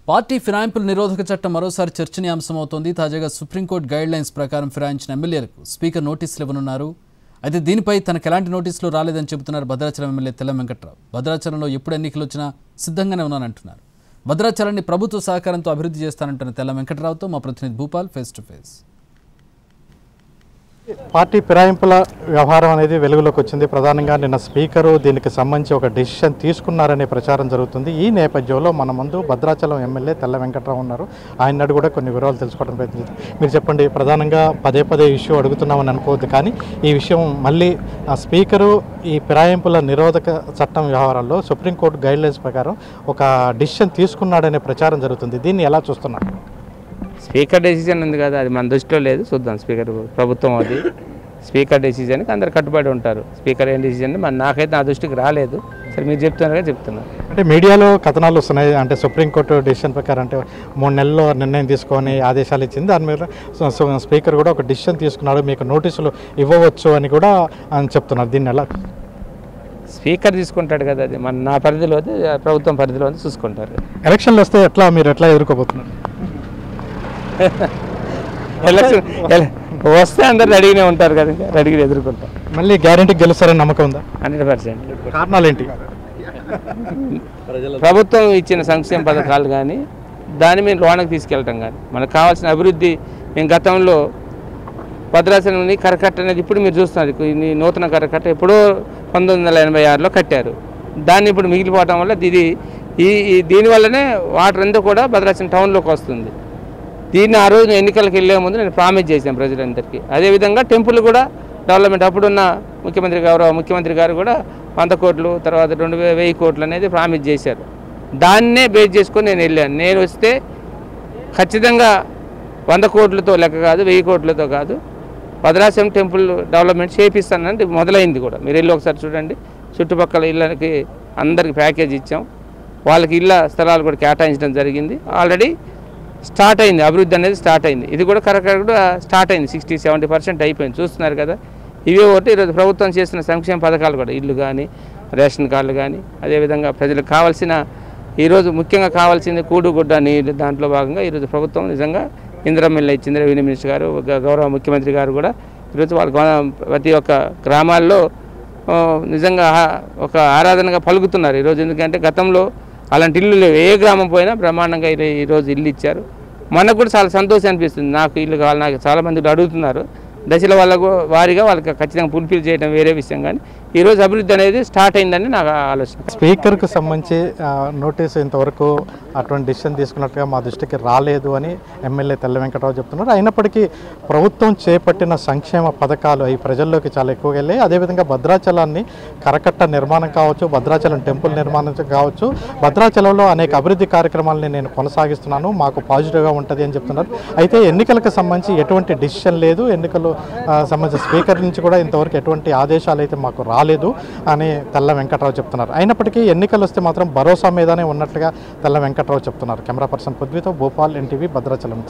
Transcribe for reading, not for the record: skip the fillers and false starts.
Party ఫిరాయింపుల నిరోధక చట్టం మరోసారి చర్చనీయాంశమవుతోంది. తాజాగా సుప్రీంకోర్టు గైడ్లైన్స్ ప్రకారం ఫిరాయించిన ఎమ్మెల్యేలకు స్పీకర్ నోటీసులు ఇవ్వనున్నారు. అయితే దీనిపై తనకు ఎలాంటి నోటీసులు రాలేదని చెబుతున్నారు భద్రాచలం ఎమ్మెల్యే తెల్లం వెంకట్రావు. భద్రాచలంలో ఎప్పుడు ఎన్నికలు వచ్చినా సిద్ధంగానే ఉన్నానంటున్నారు. భద్రాచలాన్ని ప్రభుత్వ సహకారంతో అభివృద్ధి చేస్తానంటున్న తెల్లం వెంకట్రావుతో మా ప్రతినిధి Bhupal face to face. Party ఫిరాయింపుల వ్యవహారం అనేది వెలుగులోకి వచ్చింది. ప్రధానంగా నిన్న స్పీకరు దీనికి సంబంధించి ఒక డెసిషన్ తీసుకున్నారనే ప్రచారం జరుగుతుంది. ఈ నేపథ్యంలో మన ముందు భద్రాచలం ఎమ్మెల్యే తెల్ల వెంకట్రావు ఉన్నారు. ఆయన కూడా కొన్ని వివరాలు తెలుసుకోవడం ప్రయత్నించారు. మీరు చెప్పండి, ప్రధానంగా పదే ఇష్యూ అడుగుతున్నామని అనుకోవద్దు, కానీ ఈ విషయం మళ్ళీ స్పీకరు ఈ ఫిరాయింపుల నిరోధక చట్టం వ్యవహారాల్లో సుప్రీంకోర్టు గైడ్లైన్స్ ప్రకారం ఒక డెసిషన్ తీసుకున్నాడనే ప్రచారం జరుగుతుంది. దీన్ని ఎలా చూస్తున్నారు? స్పీకర్ డెసిజన్ ఉంది కదా, అది మన దృష్టిలో లేదు. చూద్దాం, స్పీకర్ ప్రభుత్వం అది స్పీకర్ డెసిజన్కి అందరు కట్టుబడి ఉంటారు. స్పీకర్ ఏం డెసిజన్ నాకైతే నా దృష్టికి రాలేదు. సరే, మీరు చెప్తున్నారుగా చెప్తున్నారు. అంటే మీడియాలో కథనాలు వస్తున్నాయి, అంటే సుప్రీంకోర్టు డెసిషన్ ప్రకారం అంటే 3 నెలల్లో నిర్ణయం తీసుకొని ఆదేశాలు ఇచ్చింది. దాని మీద స్పీకర్ కూడా ఒక డెసిషన్ తీసుకున్నాడు, మీకు నోటీసులు ఇవ్వవచ్చు అని కూడా చెప్తున్నారు. దీన్ని ఎలా? స్పీకర్ తీసుకుంటాడు కదా, అది నా పరిధిలో ప్రభుత్వం పరిధిలో చూసుకుంటారు. ఎలక్షన్లు వస్తే మీరు ఎట్లా ఎదుర్కోబోతున్నారు? ఎలక్షన్ వస్తే అందరు రెడీగానే ఉంటారు కదా, రెడీగా ఎదుర్కొంటారు. మళ్ళీ గ్యారెంటీ గెలుస్తారని నమ్మకం ఉందా? 100%. కారణాలు ఏంటి? ప్రభుత్వం ఇచ్చిన సంక్షేమ పథకాలు కానీ దాన్ని మేము లోనకి తీసుకెళ్ళటం కానీ మనకు కావాల్సిన అభివృద్ధి. మేము గతంలో భద్రాచలంని కరకట్ట అనేది ఇప్పుడు మీరు చూస్తున్నారు, ఈ నూతన కరకట్ట ఎప్పుడో 1986లో కట్టారు. దాన్ని ఇప్పుడు మిగిలిపోవటం వల్ల దీనివల్లనే వాటర్ అంతా కూడా భద్రాచలం టౌన్లోకి వస్తుంది. దీన్ని ఆ రోజు ఎన్నికలకు వెళ్ళే ముందు నేను ప్రామిస్ చేశాను ప్రజలందరికీ. అదేవిధంగా టెంపుల్ కూడా డెవలప్మెంట్, అప్పుడున్న ముఖ్యమంత్రి గారు కూడా 100 కోట్లు, తర్వాత 2,000 కోట్లు అనేది ప్రామిస్ చేశారు. దాన్నే బేస్ చేసుకొని నేను వెళ్ళాను. నేను వస్తే ఖచ్చితంగా 100 కోట్లతో లెక్క కాదు, 1000 కోట్లతో కాదు, భద్రాచలం టెంపుల్ డెవలప్మెంట్ చేపిస్తానంటే మొదలైంది కూడా. మీరు వెళ్ళి ఒకసారి చూడండి. చుట్టుపక్కల ఇళ్ళకి అందరికి ప్యాకేజ్ ఇచ్చాం. వాళ్ళకి ఇళ్ళ స్థలాలు కూడా కేటాయించడం జరిగింది. ఆల్రెడీ స్టార్ట్ అయింది, అభివృద్ధి అనేది స్టార్ట్ అయింది. ఇది కూడా కరెక్ట్గా స్టార్ట్ అయింది, 60-70% అయిపోయింది. చూస్తున్నారు కదా. ఇవే ఒకటి ఈరోజు ప్రభుత్వం చేసిన సంక్షేమ పథకాలు కూడా, ఇల్లు కానీ, రేషన్ కార్డులు కానీ, అదేవిధంగా ప్రజలకు కావాల్సిన ఈరోజు ముఖ్యంగా కావాల్సింది కూడుగుడ్డ నీరు. దాంట్లో భాగంగా ఈరోజు ప్రభుత్వం నిజంగా ఇందిరమ్మ ఇచ్చింది. రెవెన్యూ మినిస్టర్ గారు, గౌరవ ముఖ్యమంత్రి గారు కూడా ఈరోజు వాళ్ళ ప్రతి ఒక్క గ్రామాల్లో నిజంగా ఒక ఆరాధనగా పలుకుతున్నారు ఈరోజు. ఎందుకంటే గతంలో అలాంటి ఇల్లు లేవు. ఏ గ్రామం పోయినా బ్రహ్మాండంగా ఈరోజు ఇల్లు ఇచ్చారు. మనకు కూడా చాలా సంతోషం అనిపిస్తుంది. నాకు ఇల్లు కావాలి, నాకు చాలామంది అడుగుతున్నారు. దశల వారిగా వాళ్ళకి ఖచ్చితంగా ఫుల్ఫిల్ చేయడం వేరే విషయం, కానీ ఈరోజు అభివృద్ధి అనేది స్టార్ట్ అయిందని నాకు ఆలోచన. స్పీకర్కు సంబంధించి నోటీసు ఇంతవరకు అటువంటి డిసిషన్ తీసుకున్నట్టుగా మా దృష్టికి రాలేదు అని ఎమ్మెల్యే తెల్ల వెంకట్రావు చెప్తున్నారు. అయినప్పటికీ ప్రభుత్వం చేపట్టిన సంక్షేమ పథకాలు అవి ప్రజల్లోకి చాలా ఎక్కువగా వెళ్ళాయి. అదేవిధంగా భద్రాచలాన్ని కరకట్ట నిర్మాణం కావచ్చు, భద్రాచలం టెంపుల్ నిర్మాణం కావచ్చు, భద్రాచలంలో అనేక అభివృద్ధి కార్యక్రమాలని నేను కొనసాగిస్తున్నాను, మాకు పాజిటివ్గా ఉంటుంది అని చెప్తున్నారు. అయితే ఎన్నికలకు సంబంధించి ఎటువంటి డిసిషన్ లేదు, ఎన్నికలు సంబంధించిన స్పీకర్ నుంచి కూడా ఇంతవరకు ఎటువంటి ఆదేశాలు అయితే మాకు రాలేదు అని తెల్ల వెంకట్రావు చెప్తున్నారు. అయినప్పటికీ ఎన్నికలు వస్తే మాత్రం భరోసా మీదనే ఉన్నట్లుగా తెల్ల వెంకట్రావు చెప్తున్నారు. కెమెరా పర్సన్ పృథ్వీతో భూపాల్, ఎన్టీవీ, భద్రాచలం.